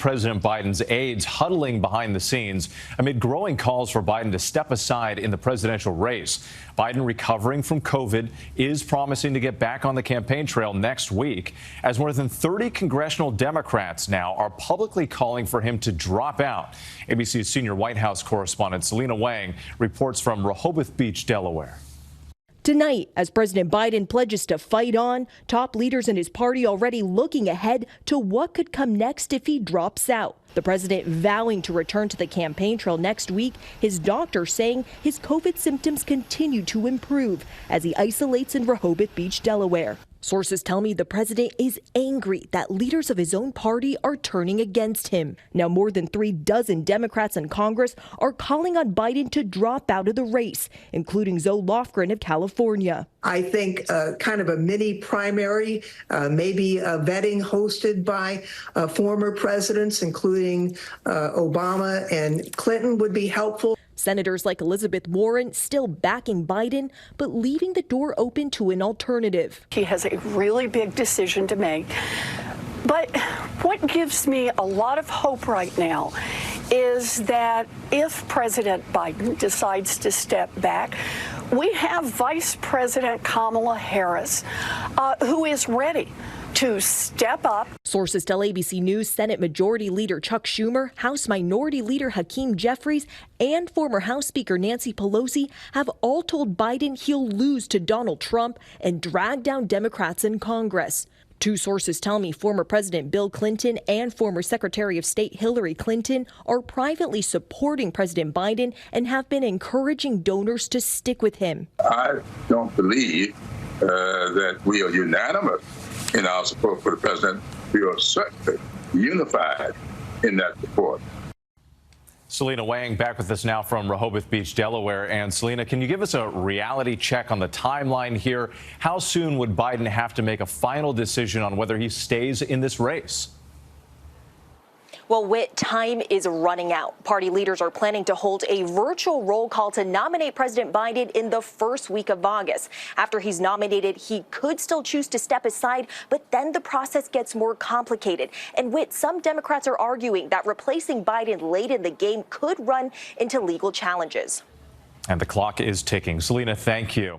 President Biden's aides huddling behind the scenes amid growing calls for Biden to step aside in the presidential race. Biden, recovering from COVID, is promising to get back on the campaign trail next week, as more than 30 congressional Democrats now are publicly calling for him to drop out. ABC's senior White House correspondent Selena Wang reports from Rehoboth Beach, Delaware. Tonight, as President Biden pledges to fight on, top leaders in his party already looking ahead to what could come next if he drops out. The president vowing to return to the campaign trail next week, his doctor saying his COVID symptoms continue to improve as he isolates in Rehoboth Beach, Delaware. Sources tell me the president is angry that leaders of his own party are turning against him. Now, more than 36 Democrats in Congress are calling on Biden to drop out of the race, including Zoe Lofgren of California. I think kind of a mini primary, maybe a vetting hosted by former presidents, including Obama and Clinton, would be helpful. Senators like Elizabeth Warren still backing Biden, but leaving the door open to an alternative. He has a really big decision to make. But what gives me a lot of hope right now is that if President Biden decides to step back, we have Vice President Kamala Harris, who is ready to step up. Sources tell ABC News Senate Majority Leader Chuck Schumer, House Minority Leader Hakeem Jeffries, and former House Speaker Nancy Pelosi have all told Biden he'll lose to Donald Trump and drag down Democrats in Congress. Two sources tell me former President Bill Clinton and former Secretary of State Hillary Clinton are privately supporting President Biden and have been encouraging donors to stick with him. I don't believe that we are unanimous in our support for the president. We are certainly unified in that support. Selena Wang back with us now from Rehoboth Beach, Delaware. And Selena, can you give us a reality check on the timeline here? How soon would Biden have to make a final decision on whether he stays in this race? Well, Whit, time is running out. Party leaders are planning to hold a virtual roll call to nominate President Biden in the first week of August. After he's nominated, he could still choose to step aside, but then the process gets more complicated. And Whit, some Democrats are arguing that replacing Biden late in the game could run into legal challenges. And the clock is ticking. Selena, thank you.